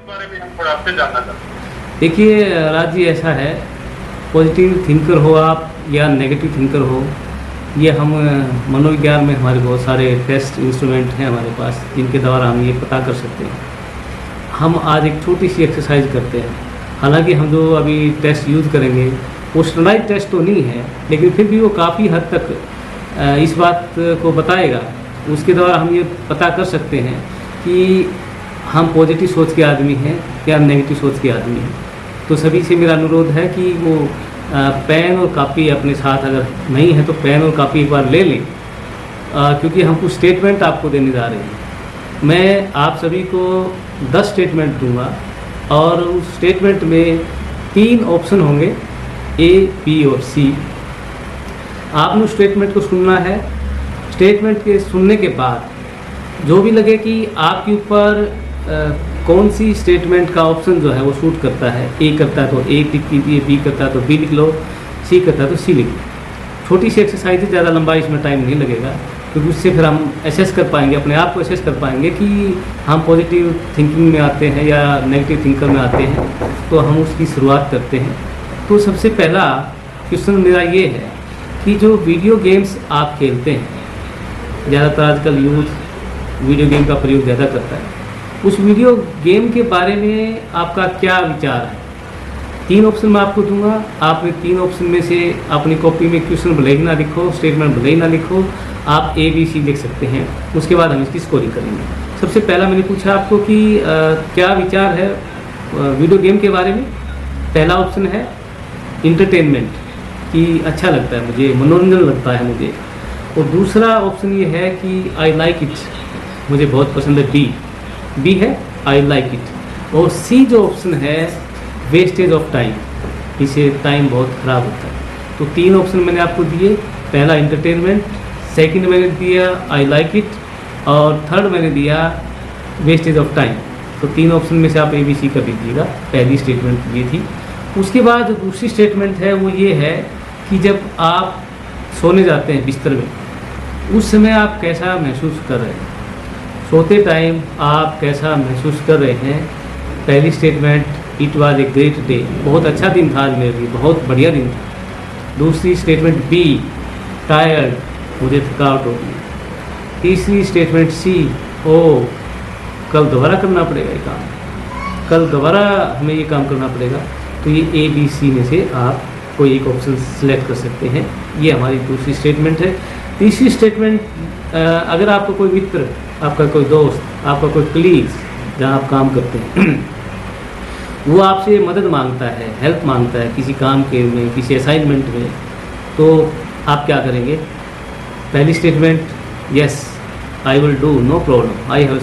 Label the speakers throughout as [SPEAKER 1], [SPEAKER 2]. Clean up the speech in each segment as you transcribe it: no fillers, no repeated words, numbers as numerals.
[SPEAKER 1] बारे में हम थोड़ा आपसे जानना चाहते हैं।
[SPEAKER 2] देखिए राज जी, ऐसा है, पॉजिटिव थिंकर हो आप या नेगेटिव थिंकर हो, ये हम मनोविज्ञान में हमारे बहुत सारे टेस्ट इंस्ट्रूमेंट हैं हमारे पास, जिनके द्वारा हम ये पता कर सकते हैं। हम आज एक छोटी सी एक्सरसाइज करते हैं। हालांकि हम जो अभी टेस्ट यूज़ करेंगे वो स्टैंडर्डाइज टेस्ट तो नहीं है, लेकिन फिर भी वो काफ़ी हद तक इस बात को बताएगा। उसके द्वारा हम ये पता कर सकते हैं कि हम पॉजिटिव सोच के आदमी हैं या नेगेटिव सोच के आदमी हैं। तो सभी से मेरा अनुरोध है कि वो पेन और कापी अपने साथ, अगर नहीं है तो पेन और कापी एक बार ले लें, क्योंकि हम कुछ स्टेटमेंट आपको देने जा रहे हैं। मैं आप सभी को 10 स्टेटमेंट दूंगा और उस स्टेटमेंट में 3 ऑप्शन होंगे, ए, बी और सी। आपने उस स्टेटमेंट को सुनना है। स्टेटमेंट के सुनने के बाद जो भी लगे कि आपके ऊपर कौन सी स्टेटमेंट का ऑप्शन जो है वो सूट करता है, ए करता है तो ए टिक कीजिए, बी करता है तो बी लिख लो, सी करता है तो सी लिख लो। छोटी सी एक्सरसाइज है, ज़्यादा लंबा इसमें टाइम नहीं लगेगा, क्योंकि उससे फिर हम एसेस कर पाएंगे, अपने आप को एसेस कर पाएंगे कि हम पॉजिटिव थिंकिंग में आते हैं या नेगेटिव थिंकर में आते हैं। तो हम उसकी शुरुआत करते हैं। तो सबसे पहला क्वेश्चन मेरा ये है कि जो वीडियो गेम्स आप खेलते हैं, ज़्यादातर आजकल यूथ वीडियो गेम का प्रयोग ज़्यादा करता है, उस वीडियो गेम के बारे में आपका क्या विचार है? 3 ऑप्शन मैं आपको दूंगा। आपने 3 ऑप्शन में से अपनी कॉपी में क्वेश्चन भले ही ना लिखो, स्टेटमेंट भले ही ना लिखो, आप ए बी सी लिख सकते हैं। उसके बाद हम इसकी स्कोरिंग करेंगे। सबसे पहला मैंने पूछा आपको कि क्या विचार है वीडियो गेम के बारे में। पहला ऑप्शन है इंटरटेनमेंट, कि अच्छा लगता है मुझे, मनोरंजन लगता है मुझे। और दूसरा ऑप्शन ये है कि आई लाइक इट, मुझे बहुत पसंद है। बी है आई लाइक इट। और सी जो ऑप्शन है वेस्टेज ऑफ टाइम, इसे टाइम बहुत ख़राब होता है। तो 3 ऑप्शन मैंने आपको दिए। पहला इंटरटेनमेंट, सेकंड मैंने दिया आई लाइक इट, और थर्ड मैंने दिया वेस्टेज ऑफ टाइम। तो 3 ऑप्शन में से आप ए बी सी कर दीजिएगा। पहली स्टेटमेंट ये थी। उसके बाद जो दूसरी स्टेटमेंट है वो ये है कि जब आप सोने जाते हैं बिस्तर में, उस समय आप कैसा महसूस कर रहे हैं, सोते टाइम आप कैसा महसूस कर रहे हैं। पहली statement, it was a great day, बहुत अच्छा दिन था आज मेरे लिए, बहुत बढ़िया दिन था। दूसरी स्टेटमेंट बी, टायर्ड, मुझे थकावट हो गई। तीसरी स्टेटमेंट सी, ओ कल दोबारा करना पड़ेगा ये काम, कल दोबारा हमें ये काम करना पड़ेगा। तो ये ए बी सी में से आप कोई एक ऑप्शन सेलेक्ट कर सकते हैं। ये हमारी दूसरी स्टेटमेंट है। तीसरी स्टेटमेंट, अगर आपका कोई मित्र, आपका कोई दोस्त, आपका कोई कलीग्स जहाँ आप काम करते हैं वो आपसे मदद मांगता है, हेल्प मांगता है किसी काम के में, किसी असाइनमेंट में, तो आप क्या करेंगे? पहली statement, yes I will do, no problem, I have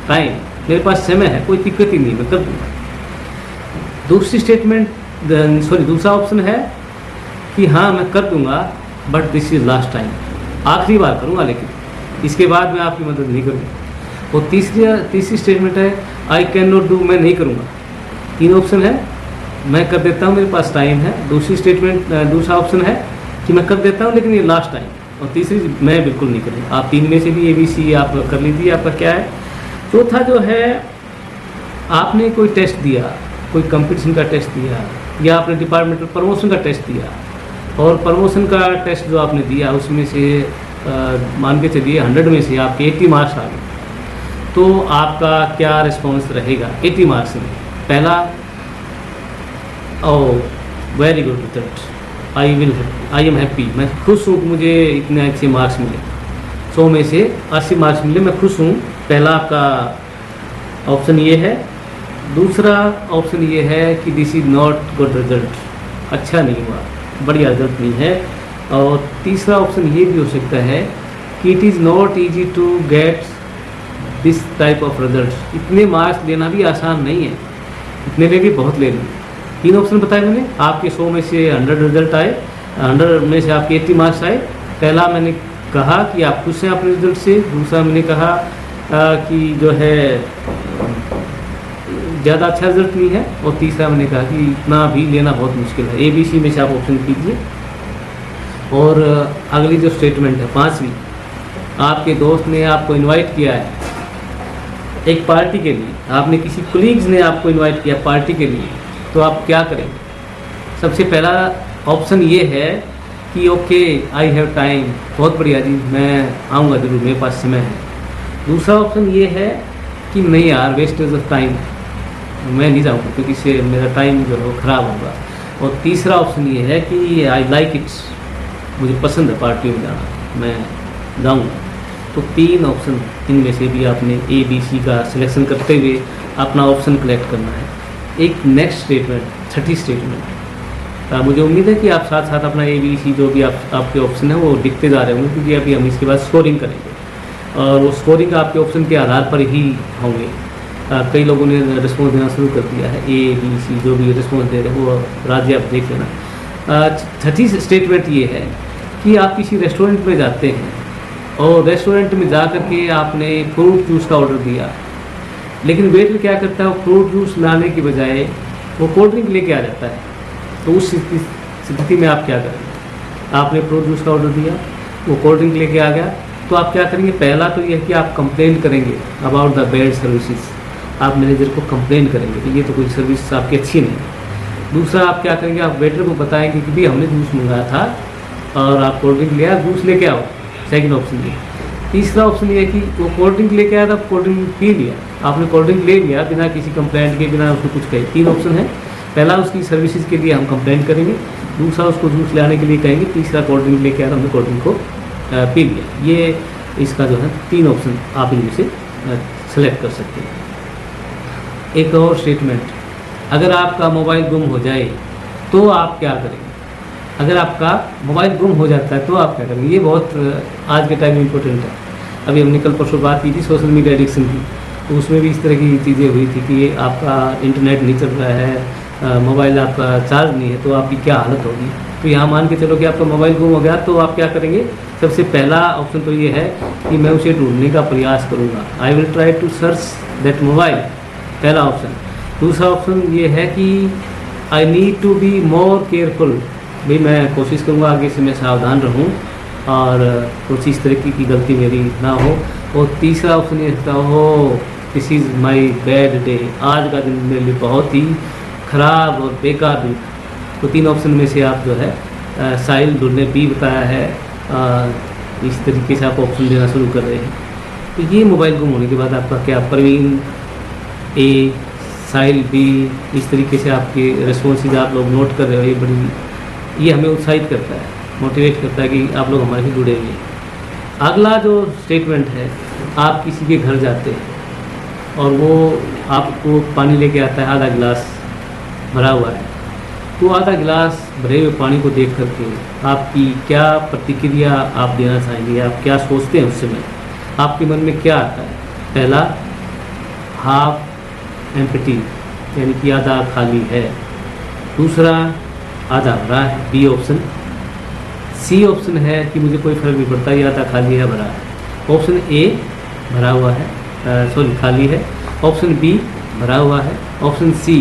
[SPEAKER 2] time, मेरे पास समय है, कोई दिक्कत ही नहीं, मैं कर दूँगा। दूसरी स्टेटमेंट, दूसरा ऑप्शन है कि हाँ मैं कर दूँगा, but this is last time, आखिरी बार करूँगा, लेकिन इसके बाद मैं आपकी मदद नहीं करूँगा। और तीसरी स्टेटमेंट है आई कैन नॉट डू, मैं नहीं करूँगा। 3 ऑप्शन है, मैं कर देता हूँ, मेरे पास टाइम है। दूसरी स्टेटमेंट, दूसरा ऑप्शन है कि मैं कर देता हूँ लेकिन ये लास्ट टाइम। और तीसरी, मैं बिल्कुल नहीं करूँगा। आप 3 में से भी ए बी सी आप कर लीजिए, आपका क्या है। चौथा जो है, आपने कोई टेस्ट दिया, कोई कंपटीशन का टेस्ट दिया, या आपने डिपार्टमेंटल प्रमोशन का टेस्ट दिया, और प्रमोशन का टेस्ट जो आपने दिया उसमें से मान के चलिए 100 में से आपके 80 मार्क्स आ गए, तो आपका क्या रिस्पॉन्स रहेगा 80 मार्क्स में? पहला, oh very good result, I am happy, मैं खुश हूँ कि मुझे इतने अच्छे मार्क्स मिले, 100 में से 80 मार्क्स मिले, मैं खुश हूँ। पहला आपका ऑप्शन ये है। दूसरा ऑप्शन ये है कि this is not good result, अच्छा नहीं हुआ, बढ़िया रिजल्ट नहीं है। और तीसरा ऑप्शन ये भी हो सकता है कि it is not easy to get this type of result, इतने मार्क्स लेना भी आसान नहीं है, इतने में भी बहुत ले लें। 3 ऑप्शन बताए मैंने, आपके 100 में से 100 रिजल्ट आए, 100 में से आपके 80 मार्क्स आए। पहला मैंने कहा कि आप खुश हैं अपने रिजल्ट से। दूसरा मैंने कहा कि जो है ज़्यादा अच्छा रिजल्ट नहीं है। और तीसरा मैंने कहा कि इतना भी लेना बहुत मुश्किल है। ए बी सी में से आप ऑप्शन कीजिए। और अगली जो स्टेटमेंट है 5वीं, आपके दोस्त ने आपको इनवाइट किया है एक पार्टी के लिए, आपने किसी कोलीग्स ने आपको इनवाइट किया पार्टी के लिए, तो आप क्या करेंगे? सबसे पहला ऑप्शन ये है कि ओके आई हैव टाइम, बहुत बढ़िया जी, मैं आऊँगा ज़रूर, मेरे पास समय है। दूसरा ऑप्शन ये है कि नहीं यार, वेस्टेज ऑफ टाइम, मैं नहीं जाऊँगा क्योंकि इससे मेरा टाइम जो है वो ख़राब होगा। और तीसरा ऑप्शन ये है कि आई लाइक इट्स, मुझे पसंद है पार्टी में जाना, मैं जाऊँगा। तो 3 ऑप्शन, इनमें से भी आपने ए बी सी का सिलेक्शन करते हुए अपना ऑप्शन कलेक्ट करना है। एक नेक्स्ट स्टेटमेंट, छठी स्टेटमेंट, मुझे उम्मीद है कि आप साथ साथ अपना ए बी सी जो भी आपके ऑप्शन है वो लिखते जा रहे होंगे, क्योंकि अभी हम इसके बाद स्कोरिंग करेंगे और वो स्कोरिंग आपके ऑप्शन के आधार पर ही होंगे। कई लोगों ने रिस्पॉन्स देना शुरू कर दिया है, ए बी सी जो भी रिस्पॉन्स दे रहे हैं वो राज्य आप देख लेना। छठी स्टेटमेंट ये है कि आप किसी रेस्टोरेंट में जाते हैं और रेस्टोरेंट में जा कर के आपने फ्रूट जूस का ऑर्डर दिया, लेकिन वेटर क्या करता है, वो फ्रूट जूस लाने की बजाय वो कोल्ड ड्रिंक लेके आ जाता है। तो उस स्थिति में आप क्या करेंगे? आपने फ्रूट जूस का ऑर्डर दिया, वो कोल्ड ड्रिंक लेके आ गया, तो आप क्या करेंगे? पहला तो यह कि आप कंप्लेन करेंगे अबाउट द बैड सर्विसेज, आप मैनेजर को कंप्लेन करेंगे कि ये तो कोई सर्विस आपकी अच्छी नहीं है। दूसरा आप क्या करेंगे? आप वेटर को बताएंगे कि भाई हमने जूस मंगाया था और आप कोल्ड ड्रिंक लिया, जूस लेके आओ, सेकंड ऑप्शन ये। तीसरा ऑप्शन ये है कि वो कोल्ड ड्रिंक लेके आया था, कोल्ड ड्रिंक पी लिया, आपने कोल्ड ड्रिंक ले लिया बिना किसी कंप्लेंट के, बिना उसको कुछ कहे। 3 ऑप्शन है, पहला उसकी सर्विसेज के लिए हम कंप्लेंट करेंगे, दूसरा उसको जूस लाने के लिए कहेंगे, तीसरा कोल्ड ड्रिंक लेके आया, हमने कोल्ड ड्रिंक को पी लिया। ये इसका जो है 3 ऑप्शन आप इनमें से सेलेक्ट कर सकते हैं। एक और स्टेटमेंट, अगर आपका मोबाइल गुम हो जाए तो आप क्या करेंगे? अगर आपका मोबाइल गुम हो जाता है तो आप क्या करेंगे? ये बहुत आज के टाइम में इम्पोर्टेंट है। अभी हमने कल परसों बात की थी सोशल मीडिया एडिक्शन की, तो उसमें भी इस तरह की चीज़ें हुई थी कि आपका इंटरनेट नहीं चल रहा है, मोबाइल आपका चार्ज नहीं है, तो आपकी क्या हालत होगी। तो यहाँ मान के चलो कि आपका मोबाइल गुम हो गया, तो आप क्या करेंगे? सबसे पहला ऑप्शन तो ये है कि मैं उसे ढूंढने का प्रयास करूँगा, I will try to search that mobile, पहला ऑप्शन। दूसरा ऑप्शन ये है कि I need to be more careful, भाई मैं कोशिश करूँगा आगे से मैं सावधान रहूँ और कुछ इस तरह की गलती मेरी ना हो। और तीसरा ऑप्शन ये रहता हो, this is my bad day, आज का दिन मेरे लिए बहुत ही ख़राब और बेकार दिन। तो 3 ऑप्शन में से आप जो है साहिल ढूंढने बी बताया है, इस तरीके से आप ऑप्शन देना शुरू कर रहे हैं। तो ये मोबाइल गुम होने के बाद आपका क्या, परवीन ए, साहिल बी, इस तरीके से आपके रिस्पॉन्सेज आप लोग नोट कर रहे हो, ये हमें उत्साहित करता है, मोटिवेट करता है कि आप लोग हमारे से जुड़े हुए हैं। अगला जो स्टेटमेंट है, आप किसी के घर जाते हैं और वो आपको पानी लेके आता है, आधा गिलास भरा हुआ है, तो आधा गिलास भरे हुए पानी को देख करके आपकी क्या प्रतिक्रिया आप देना चाहेंगे? आप क्या सोचते हैं उस समय? आपके मन में क्या आता है? पहला, हाफ एम्प्टी, यानी कि आधा खाली है। दूसरा, आधा भरा है, बी ऑप्शन। सी ऑप्शन है कि मुझे कोई फर्क नहीं पड़ता, ये आधा खाली है भरा है। ऑप्शन ए भरा हुआ है, सॉरी खाली है। ऑप्शन बी भरा हुआ है। ऑप्शन सी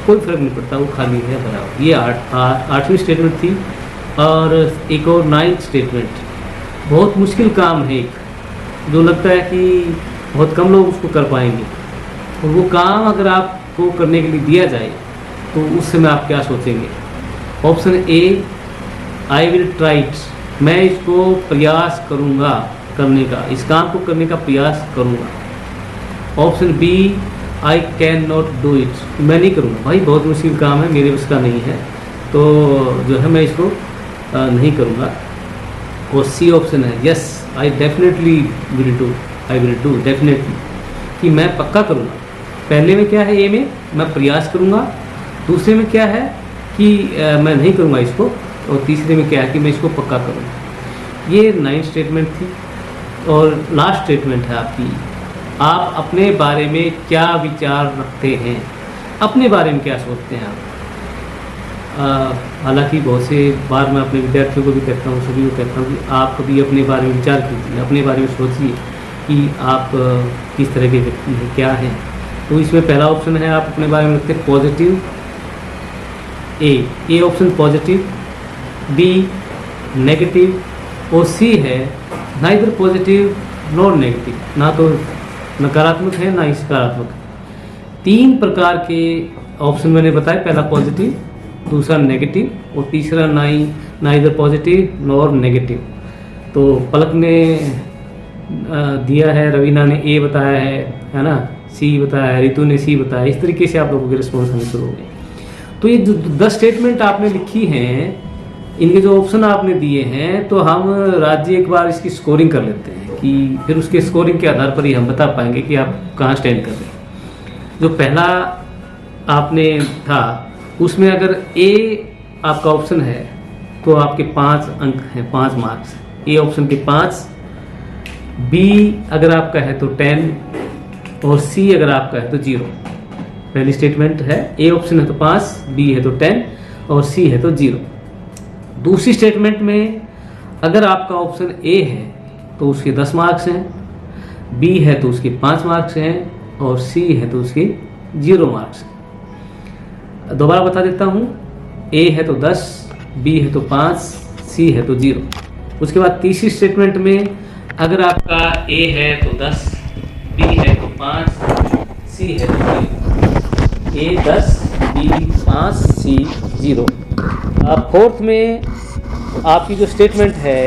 [SPEAKER 2] कोई फर्क नहीं पड़ता, वो खाली है भरा हुआ। ये 8वीं स्टेटमेंट थी। और एक और 9th स्टेटमेंट, बहुत मुश्किल काम है एक, जो लगता है कि बहुत कम लोग उसको कर पाएंगे, और वो काम अगर आपको करने के लिए दिया जाए तो उस समय आप क्या सोचेंगे? Option A, I will try it, मैं इसको प्रयास करूँगा करने का, इस काम को करने का प्रयास करूँगा। Option B, I can not do it, मैं नहीं करूँगा, भाई बहुत मुश्किल काम है, मेरे उसका नहीं है, तो जो है मैं इसको नहीं करूँगा। और सी ऑप्शन है, yes I definitely will do, I will do definitely, कि मैं पक्का करूँगा। पहले में क्या है, ए में मैं प्रयास करूँगा, दूसरे में क्या है कि मैं नहीं करूँगा इसको, और तीसरे में क्या है कि मैं इसको पक्का करूँगा। ये 9th स्टेटमेंट थी। और लास्ट स्टेटमेंट है आपकी, आप अपने बारे में क्या विचार रखते हैं, अपने बारे में क्या सोचते हैं आप। हालांकि बहुत से बार मैं अपने विद्यार्थियों को भी कहता हूँ, सभी को कहता हूँ कि आप कभी अपने बारे में विचार कीजिए, अपने बारे में सोचिए कि आप किस तरह के व्यक्ति हैं, क्या हैं। तो इसमें पहला ऑप्शन है, आप अपने बारे में रखते हैं positive, A option positive, B negative, और सी है नाइदर पॉजिटिव नॉर नेगेटिव, ना तो नकारात्मक है ना ही सकारात्मक। 3 प्रकार के ऑप्शन मैंने बताए, पहला पॉजिटिव, दूसरा नेगेटिव और तीसरा नाइदर पॉजिटिव नॉर नेगेटिव। तो पलक ने दिया है, रवीना ने ए बताया है ना, सी बताया है, रितु ने सी बताया। इस तरीके से आप लोगों के रिस्पॉन्स आने शुरू हो गए। तो ये जो 10 स्टेटमेंट आपने लिखी हैं, इनके जो ऑप्शन आपने दिए हैं, तो हम राज्य एक बार इसकी स्कोरिंग कर लेते हैं कि फिर उसके स्कोरिंग के आधार पर ही हम बता पाएंगे कि आप कहाँ स्टैंड कर रहे हैं। जो पहला आपने था उसमें अगर ए आपका ऑप्शन है तो आपके 5 अंक हैं, 5 मार्क्स। ए ऑप्शन के 5, बी अगर आपका है तो 10 और सी अगर आपका है तो 0। पहली स्टेटमेंट है ए ऑप्शन है तो 5, बी है तो 10 और सी है तो 0। दूसरी स्टेटमेंट में अगर आपका ऑप्शन ए है तो उसके 10 मार्क्स हैं, बी है तो उसके 5 मार्क्स हैं और सी है तो उसके 0 मार्क्स हैं। दोबारा बता देता हूँ, ए है तो 10, बी है तो 5, सी है तो 0। उसके बाद तीसरी स्टेटमेंट में अगर आपका ए है तो 10, बी है तो 5, सी है तो 0। ए 10, बी 5, सी 0। अब फोर्थ में आपकी जो स्टेटमेंट है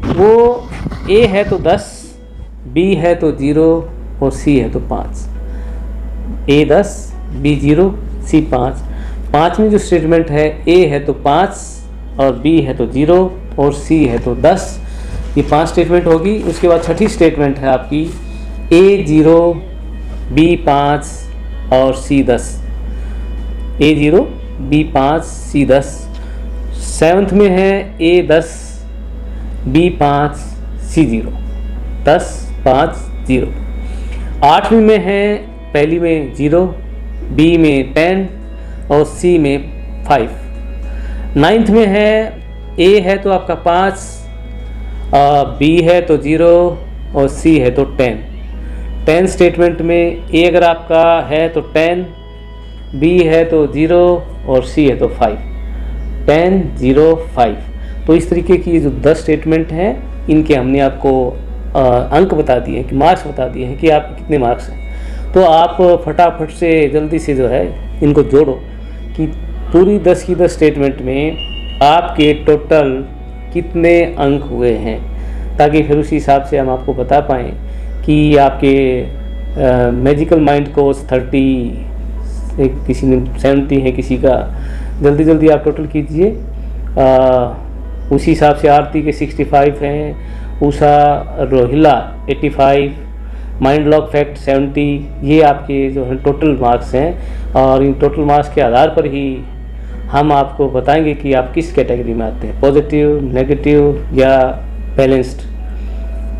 [SPEAKER 2] वो ए है तो 10, बी है तो 0 और सी है तो 5। ए 10, बी 0, सी 5। पाँचवीं जो स्टेटमेंट है ए है तो 5 और बी है तो 0 और सी है तो 10। ये 5 स्टेटमेंट होगी। उसके बाद छठी स्टेटमेंट है आपकी ए 0, बी 5 और सी 10। ए 0, बी 5, सी 10। 7th में है ए 10, बी 5, सी 0। 10, 5, 0। 8वीं में है पहली में 0, बी में 10 और सी में 5। 9th में है ए है तो आपका 5, बी है तो 0 और सी है तो 10। 10 स्टेटमेंट में ए अगर आपका है तो 10, बी है तो 0 और सी है तो 5। 10, 0, 5। तो इस तरीके की जो 10 स्टेटमेंट हैं, इनके हमने आपको अंक बता दिए हैं कि मार्क्स बता दिए हैं कि आपके कितने मार्क्स हैं। तो आप फटाफट से जल्दी से जो है इनको जोड़ो कि पूरी 10 की 10 स्टेटमेंट में आपके टोटल कितने अंक हुए हैं, ताकि फिर उसी हिसाब से हम आपको बता पाएँ कि आपके मैजिकल माइंड कोर्स 30, किसी ने 70 है, किसी का। जल्दी जल्दी आप टोटल कीजिए। उसी हिसाब से आरती के 65 हैं, Usha Rohilla 85, mind lock fact 70। ये आपके जो है टोटल मार्क्स हैं और इन टोटल मार्क्स के आधार पर ही हम आपको बताएंगे कि आप किस कैटेगरी में आते हैं, पॉजिटिव, नेगेटिव या बैलेंस्ड।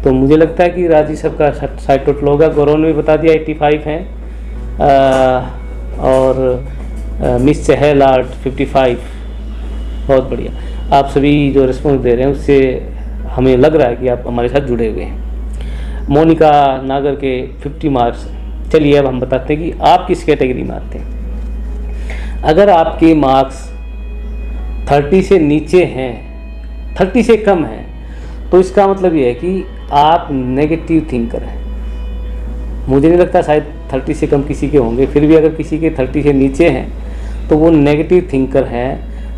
[SPEAKER 2] तो मुझे लगता है कि राजी सबका शायद टोटल होगा। गौरव ने भी बता दिया 85 हैं और मिस चहल आर्ट 55। बहुत बढ़िया, आप सभी जो रिस्पॉन्स दे रहे हैं उससे हमें लग रहा है कि आप हमारे साथ जुड़े हुए हैं। मोनिका नागर के 50 मार्क्स। चलिए अब हम बताते हैं कि आप किस कैटेगरी में आते हैं। अगर आपके मार्क्स 30 से नीचे हैं, 30 से कम हैं, तो इसका मतलब ये है कि आप नेगेटिव थिंकर हैं। मुझे नहीं लगता शायद 30 से कम किसी के होंगे, फिर भी अगर किसी के 30 से नीचे हैं तो वो नेगेटिव थिंकर है।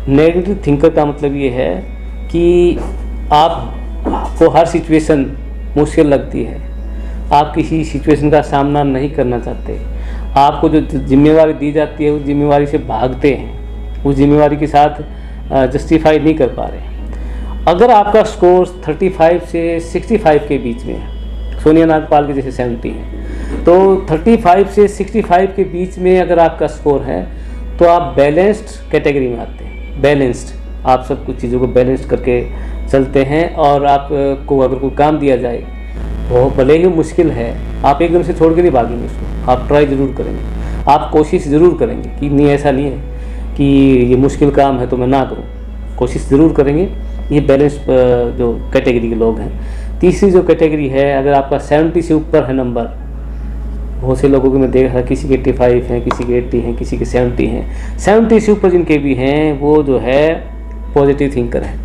[SPEAKER 2] नेगेटिव थिंकर का मतलब ये है कि आपको हर सिचुएशन मुश्किल लगती है, आप किसी सिचुएशन का सामना नहीं करना चाहते, आपको जो जिम्मेवारी दी जाती है उस जिम्मेवारी से भागते हैं, उस जिम्मेवारी के साथ जस्टिफाई नहीं कर पा रहे। अगर आपका स्कोर 35 से 65 के बीच में है, सोनिया नागपाल के जैसे 70 है, तो 35 से 65 के बीच में अगर आपका स्कोर है तो आप बैलेंस्ड कैटेगरी में आते हैं। बैलेंस्ड, आप सब कुछ चीज़ों को बैलेंस्ड करके चलते हैं और आपको अगर कोई काम दिया जाए वो भले ही मुश्किल है, आप एकदम से छोड़ के नहीं भागेंगे उसको, आप ट्राई ज़रूर करेंगे, आप कोशिश ज़रूर करेंगे कि नहीं ऐसा नहीं है कि ये मुश्किल काम है तो मैं ना करूँ, कोशिश ज़रूर करेंगे। ये बैलेंस्ड जो कैटेगरी के लोग हैं। तीसरी जो कैटेगरी है, अगर आपका 70 से ऊपर है नंबर, बहुत से लोगों को मैं देख रहा, किसी के 85 हैं, किसी के 80 हैं, किसी के 70 हैं। 70 से ऊपर जिनके भी हैं वो जो है पॉजिटिव थिंकर हैं,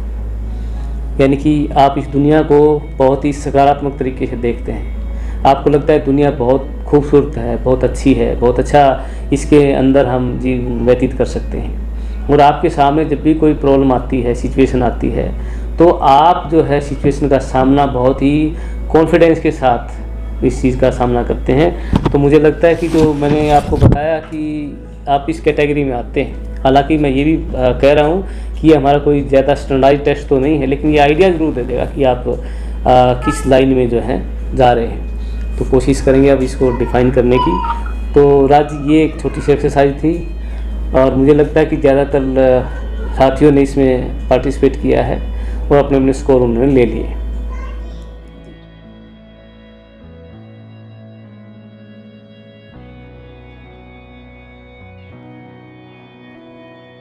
[SPEAKER 2] यानी कि आप इस दुनिया को बहुत ही सकारात्मक तरीके से देखते हैं। आपको लगता है दुनिया बहुत खूबसूरत है, बहुत अच्छी है, बहुत अच्छा इसके अंदर हम जीवन व्यतीत कर सकते हैं। और आपके सामने जब भी कोई प्रॉब्लम आती है, सिचुएशन आती है, तो आप जो है सिचुएशन का सामना बहुत ही कॉन्फिडेंस के साथ इस चीज़ का सामना करते हैं। तो मुझे लगता है कि जो मैंने आपको बताया कि आप इस कैटेगरी में आते हैं। हालांकि मैं ये भी कह रहा हूँ कि ये हमारा कोई ज़्यादा स्टैंडर्डाइज टेस्ट तो नहीं है, लेकिन ये आइडिया ज़रूर दे देगा कि आप किस लाइन में जो है जा रहे हैं। तो कोशिश करेंगे अब इसको डिफ़ाइन करने की। तो राज, ये एक छोटी सी एक्सरसाइज थी और मुझे लगता है कि ज़्यादातर साथियों ने इसमें पार्टिसिपेट किया है और अपने अपने स्कोर उन्होंने ले लिए।